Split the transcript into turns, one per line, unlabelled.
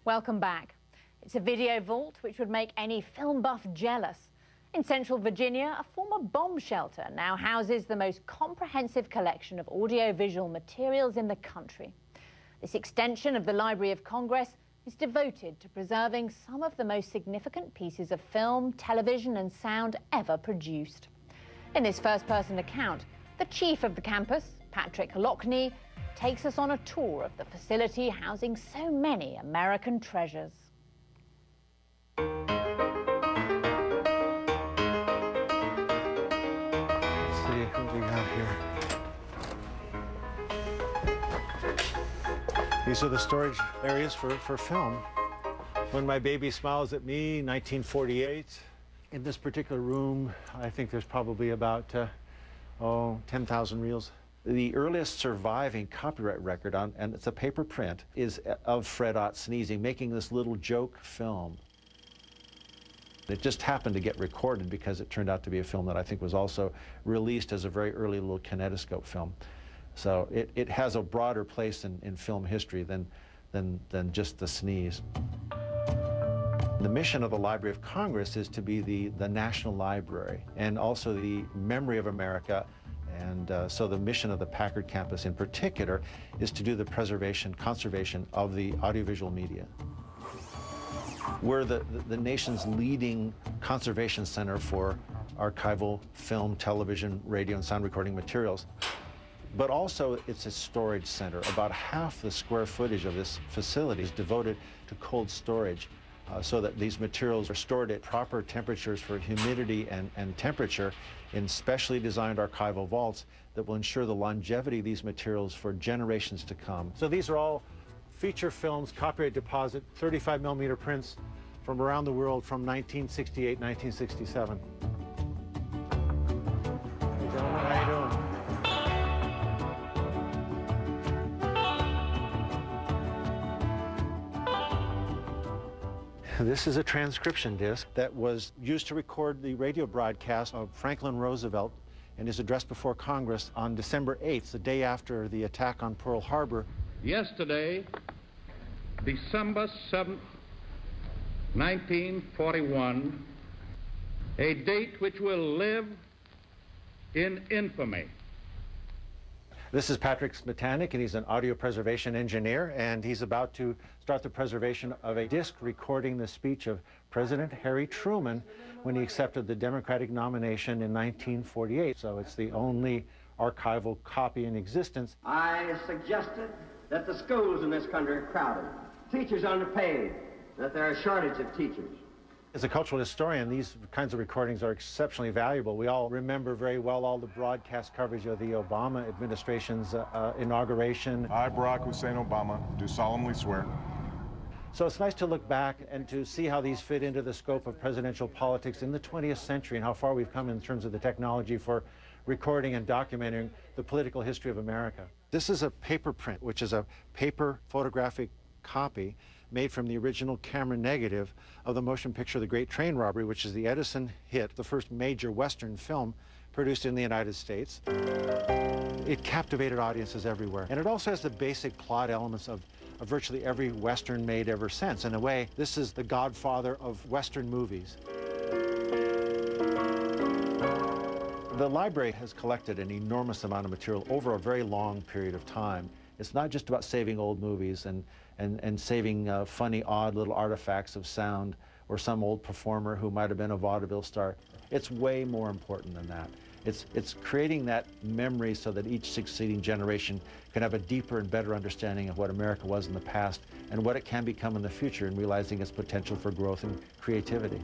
Welcome back. It's a video vault which would make any film buff jealous. In central Virginia, a former bomb shelter now houses the most comprehensive collection of audiovisual materials in the country. This extension of the Library of Congress is devoted to preserving some of the most significant pieces of film, television and sound ever produced. In this first-person account, the chief of the campus, Patrick Lockney, takes us on a tour of the facility housing so many American treasures.
Let's see what we got here. These are the storage areas for film. When My Baby Smiles at Me, 1948. In this particular room, I think there's probably about 10,000 reels. The earliest surviving copyright record, and it's a paper print, is of Fred Ott sneezing, making this little joke film. It just happened to get recorded because it turned out to be a film that I think was also released as a very early little kinetoscope film. So it has a broader place in film history than just the sneeze. The mission of the Library of Congress is to be the national library and also the memory of America. And so the mission of the Packard campus in particular is to do the preservation, conservation of the audiovisual media. We're the nation's leading conservation center for archival film, television, radio, and sound recording materials. But also it's a storage center. About half the square footage of this facility is devoted to cold storage. So that these materials are stored at proper temperatures for humidity and temperature in specially designed archival vaults that will ensure the longevity of these materials for generations to come. So these are all feature films, copyright deposit, 35mm prints from around the world from 1968, 1967. Hey gentlemen, how you doing? This is a transcription disc that was used to record the radio broadcast of Franklin Roosevelt and his address before Congress on December 8th, the day after the attack on Pearl Harbor.
Yesterday, December 7th, 1941, a date which will live in infamy.
This is Patrick Smetanek, and he's an audio preservation engineer, and he's about to start the preservation of a disc recording the speech of President Harry Truman when he accepted the Democratic nomination in 1948. So it's the only archival copy in existence.
I suggested that the schools in this country are crowded, teachers underpaid, that there are a shortage of teachers.
As a cultural historian, these kinds of recordings are exceptionally valuable. We all remember very well all the broadcast coverage of the Obama administration's inauguration.
I, Barack Hussein Obama, do solemnly swear.
So it's nice to look back and to see how these fit into the scope of presidential politics in the 20th century and how far we've come in terms of the technology for recording and documenting the political history of America. This is a paper print, which is a paper photographic copy made from the original camera negative of the motion picture The Great Train Robbery, which is the Edison hit, the first major Western film produced in the United States. It captivated audiences everywhere. And it also has the basic plot elements of virtually every Western made ever since. In a way, this is the godfather of Western movies. The library has collected an enormous amount of material over a very long period of time. It's not just about saving old movies and saving funny, odd little artifacts of sound or some old performer who might have been a vaudeville star. It's way more important than that. It's creating that memory so that each succeeding generation can have a deeper and better understanding of what America was in the past and what it can become in the future, and realizing its potential for growth and creativity.